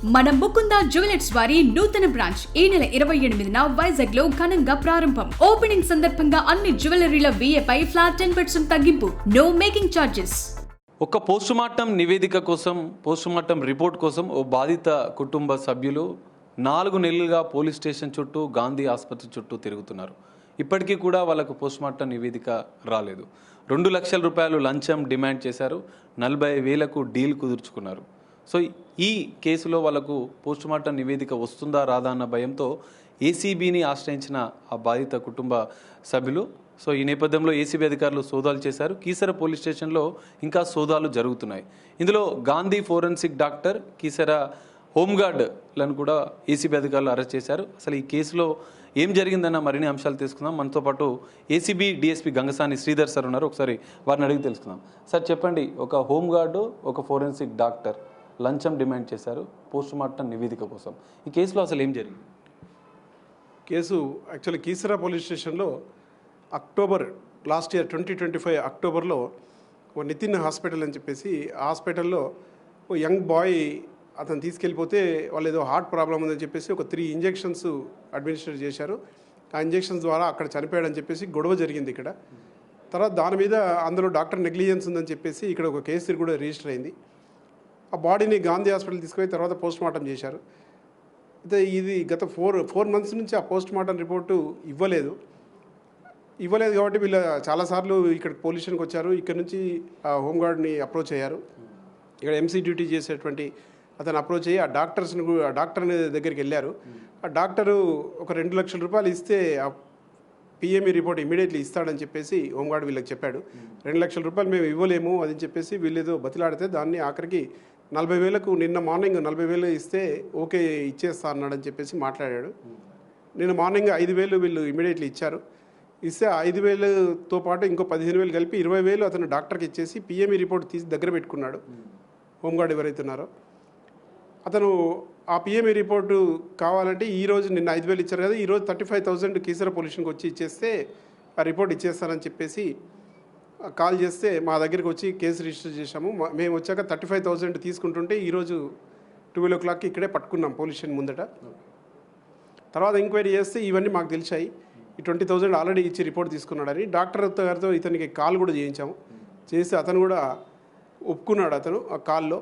మన ముకుంద జ్యువెలర్స్ వారి నూతన బ్రాంచ్ ఈ నెల 28న వైజాగ్ లో ఘనంగా ప్రారంభం. ఓపెనింగ్ సందర్భంగా అన్ని జ్యువెలరీల VA పై ఫ్లాట్ 10% తగ్గింపు. No making charges. ఒక పోస్టుమార్టం నివేదిక కోసం, పోస్టుమార్టం రిపోర్ట్ కోసం ఓ బాధిత కుటుంబ సభ్యులు 4 నెలలుగా పోలీస్ స్టేషన్ చుట్టూ, గాంధీ ఆసుపత్రి చుట్టూ తిరుగుతున్నారు. ఇప్పటికీ కూడా వాళ్ళకు పోస్టుమార్టం నివేదిక రాలేదు. 2 లక్షల రూపాయలు లంచం డిమాండ్ చేశారు. 40,000కు డీల్ కుదుర్చుకున్నారు. సో ఈ కేసులో వాళ్ళకు పోస్టుమార్టం నివేదిక వస్తుందా రాదా అన్న భయంతో ఏసీబీని ఆశ్రయించిన ఆ బాధిత కుటుంబ సభ్యులు. సో ఈ నేపథ్యంలో ఏసీబీ అధికారులు సోదాలు చేశారు. కీసర పోలీస్ స్టేషన్లో ఇంకా సోదాలు జరుగుతున్నాయి. ఇందులో గాంధీ ఫోరెన్సిక్ డాక్టర్, కీసర హోంగార్డ్లను కూడా ఏసీబీ అధికారులు అరెస్ట్ చేశారు. అసలు ఈ కేసులో ఏం జరిగిందన్న మరిన్ని అంశాలు తెలుసుకుందాం. మనతో పాటు ACB DSP Gangasani Sridhar sir ఉన్నారు. ఒకసారి వారిని అడిగి తెలుసుకుందాం. సార్ చెప్పండి, ఒక హోంగార్డు, ఒక ఫోరెన్సిక్ డాక్టర్ లంచం డిమాండ్ చేశారు పోస్టుమార్టం నివేదిక కోసం. ఈ కేసులో అసలు ఏం జరిగింది? కేసు యాక్చువల్లీ కీసరా పోలీస్ స్టేషన్లో అక్టోబర్ లాస్ట్ ఇయర్ 2025 అక్టోబర్లో ఓ నితిన్ హాస్పిటల్ అని చెప్పేసి ఆ హాస్పిటల్లో ఓ యంగ్ బాయ్ అతను తీసుకెళ్ళిపోతే వాళ్ళు ఏదో హార్ట్ ప్రాబ్లం ఉందని చెప్పేసి ఒక 3 ఇంజెక్షన్స్ అడ్మినిస్ట్రేట్ చేశారు. ఆ ఇంజెక్షన్స్ ద్వారా అక్కడ చనిపోయాడని చెప్పేసి గొడవ జరిగింది ఇక్కడ. తర్వాత దాని మీద అందులో డాక్టర్ నెగ్లిజెన్స్ ఉందని చెప్పేసి ఇక్కడ ఒక కేసు కూడా రిజిస్టర్ అయింది. ఆ బాడీని గాంధీ హాస్పిటల్ తీసుకుపోయి తర్వాత పోస్టుమార్టం చేశారు. అయితే ఇది గత 4 మంత్స్ నుంచి ఆ పోస్టుమార్టం రిపోర్టు ఇవ్వలేదు కాబట్టి వీళ్ళు చాలాసార్లు ఇక్కడ పోలీస్ స్టేషన్కి వచ్చారు. ఇక్కడ నుంచి ఆ హోంగార్డ్ని అప్రోచ్ అయ్యారు. ఇక్కడ ఎంసీ డ్యూటీ చేసేటువంటి అతను అప్రోచ్ అయ్యి ఆ డాక్టర్ దగ్గరికి వెళ్ళారు. ఆ డాక్టరు ఒక 2 లక్షల రూపాయలు ఇస్తే ఆ పిఎంఈ రిపోర్ట్ ఇమీడియట్లీ ఇస్తాడని చెప్పేసి హోంగార్డ్ వీళ్ళకి చెప్పాడు. 2 లక్షల రూపాయలు మేము ఇవ్వలేము అని చెప్పేసి వీళ్ళేదో బతిలాడితే దాన్ని ఆఖరికి 40,000కు నిన్న మార్నింగ్ 40,000 ఇస్తే ఓకే ఇచ్చేస్తా అన్నాడని చెప్పేసి మాట్లాడాడు. నిన్న మార్నింగ్ 5,000 వీళ్ళు ఇమీడియట్లీ ఇచ్చారు. ఇస్తే 5,000తో పాటు ఇంకో 15,000 కలిపి 20,000 అతను డాక్టర్కి ఇచ్చేసి పిఎంఈ రిపోర్ట్ తీసి దగ్గర పెట్టుకున్నాడు. హోంగార్డ్ ఎవరైతే ఉన్నారో అతను ఆ పిఎంఈ రిపోర్టు కావాలంటే ఈరోజు నిన్న 5,000 ఇచ్చారు కదా, ఈరోజు 35,000 కీసర పోలీసునికి వచ్చి ఇచ్చేస్తే ఆ రిపోర్ట్ ఇచ్చేస్తానని చెప్పేసి కాల్ చేస్తే మా దగ్గరికి వచ్చి కేసు రిజిస్టర్ చేశాము. మేము వచ్చాక 35,000 తీసుకుంటుంటే ఈరోజు 12 o'clock ఇక్కడే పట్టుకున్నాం పోలీస్ స్టేషన్ ముందట. తర్వాత ఎంక్వైరీ చేస్తే ఇవన్నీ మాకు తెలిసాయి. ఈ 20,000 ఆల్రెడీ ఇచ్చి రిపోర్ట్ తీసుకున్నాడని డాక్టర్ గారితో ఇతనికి కాల్ కూడా చేయించాము. చేసి అతను కూడా ఒప్పుకున్నాడు. అతను ఆ కాల్లో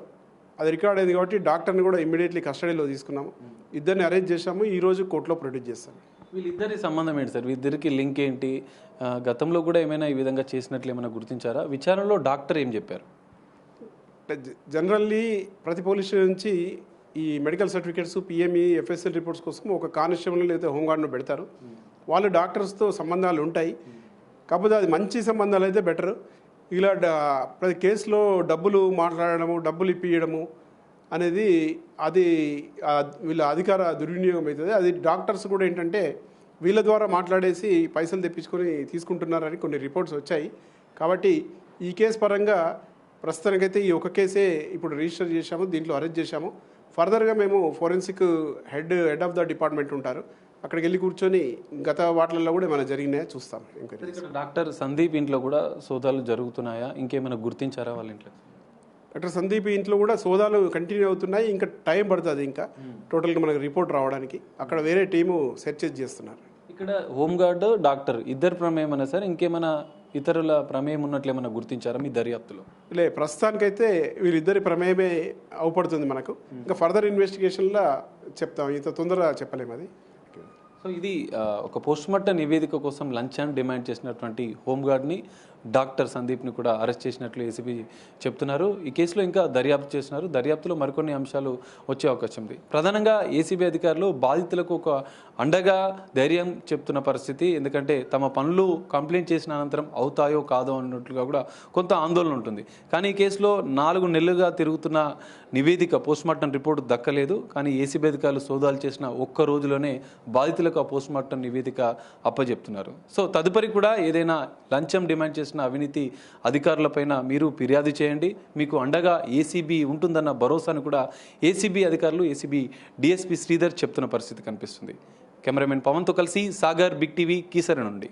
అది రికార్డ్ అయింది కాబట్టి డాక్టర్ని కూడా ఇమ్మీడియట్లీ కస్టడీలో తీసుకున్నాము. ఇద్దరిని అరెస్ట్ చేశాము. ఈరోజు కోర్టులో ప్రొడ్యూస్ చేస్తాము. వీళ్ళిద్దరి సంబంధం ఏంటి సార్? వీళ్ళిద్దరికి లింక్ ఏంటి? గతంలో కూడా ఏమైనా ఈ విధంగా చేసినట్లు ఏమైనా గుర్తించారా? విచారణలో డాక్టర్ ఏం చెప్పారు? జనరల్లీ ప్రతి పోలీస్ స్టేషన్ నుంచి ఈ medical certificates, PME, FSL reports కోసం ఒక కానిస్టేబుల్ లేదా హోంగార్డ్ను పెడతారు. వాళ్ళు డాక్టర్స్తో సంబంధాలు ఉంటాయి. కాకపోతే అది మంచి సంబంధాలు అయితే బెటర్. ఇలా ప్రతి కేసులో డబ్బులు మాట్లాడడము, డబ్బులు ఇప్పియడము అనేది అది వీళ్ళ అధికార దుర్వినియోగం అవుతుంది. అది డాక్టర్స్ కూడా ఏంటంటే వీళ్ళ ద్వారా మాట్లాడేసి పైసలు తెప్పించుకొని తీసుకుంటున్నారని కొన్ని రిపోర్ట్స్ వచ్చాయి. కాబట్టి ఈ కేసు పరంగా ప్రస్తుతానికైతే ఈ ఒక కేసే ఇప్పుడు రిజిస్టర్ చేశాము, దీంట్లో అరెస్ట్ చేశాము. ఫర్దర్గా మేము forensic head of the department ఉంటారు, అక్కడికి వెళ్ళి కూర్చొని గత వాటిల్లో కూడా ఏమైనా జరిగినాయో చూస్తాం. డాక్టర్ సందీప్ ఇంట్లో కూడా సోదాలు జరుగుతున్నాయా? ఇంకేమైనా గుర్తించారా వాళ్ళ ఇంట్లో? డాక్టర్ సందీప్ ఇంట్లో కూడా సోదాలు కంటిన్యూ అవుతున్నాయి. ఇంకా టైం పడుతుంది ఇంకా టోటల్గా మనకు రిపోర్ట్ రావడానికి. అక్కడ వేరే టీము సెర్చ్ చేస్తున్నారు. ఇక్కడ హోంగార్డ్, డాక్టర్ ఇద్దరు ప్రమేయం అన్నా సార్, ఇంకేమైనా ఇతరుల ప్రమేయం ఉన్నట్లు ఏమైనా గుర్తించారా మీ దర్యాప్తులో? ప్రస్తుతానికైతే వీరిద్దరి ప్రమేయమే అవపడుతుంది మనకు. ఇంకా ఫర్దర్ ఇన్వెస్టిగేషన్లో చెప్తాం, ఇంత తొందరగా చెప్పలేము అది. సో ఇది ఒక పోస్టుమార్టం నివేదిక కోసం లంచాన్ని డిమాండ్ చేసినటువంటి హోంగార్డ్ని, డాక్టర్ సందీప్ని కూడా అరెస్ట్ చేసినట్లు ఏసీబీ చెప్తున్నారు. ఈ కేసులో ఇంకా దర్యాప్తు చేస్తున్నారు. దర్యాప్తులో మరికొన్ని అంశాలు వచ్చే అవకాశం ఉంది. ప్రధానంగా ఏసీబీ అధికారులు బాధితులకు ఒక అండగా ధైర్యం చెప్తున్న పరిస్థితి. ఎందుకంటే తమ పనులు కంప్లైంట్ చేసిన అనంతరం అవుతాయో కాదో అన్నట్లుగా కూడా కొంత ఆందోళన ఉంటుంది. కానీ ఈ కేసులో 4 నెలలుగా తిరుగుతున్న నివేదిక, పోస్టుమార్టం రిపోర్టు దక్కలేదు. కానీ ఏసీబీ అధికారులు సోదాలు చేసిన ఒక్క రోజులోనే బాధితులకు ఆ పోస్టుమార్టం నివేదిక అప్పజెప్తున్నారు. సో తదుపరి కూడా ఏదైనా లంచం డిమాండ్ చేసిన అవినీతి అధికారులపైన మీరు ఫిర్యాదు చేయండి. మీకు అండగా ఏసీబీ ఉంటుందన్న భరోసాను కూడా ఏసీబీ అధికారులు, ఏసీబీ డీఎస్పీ శ్రీధర్ చెప్తున్న పరిస్థితి కనిపిస్తుంది. కెమెరామెన్ పవన్తో కలిసి సాగర్, బిగ్ టీవీ, కీసర నుండి.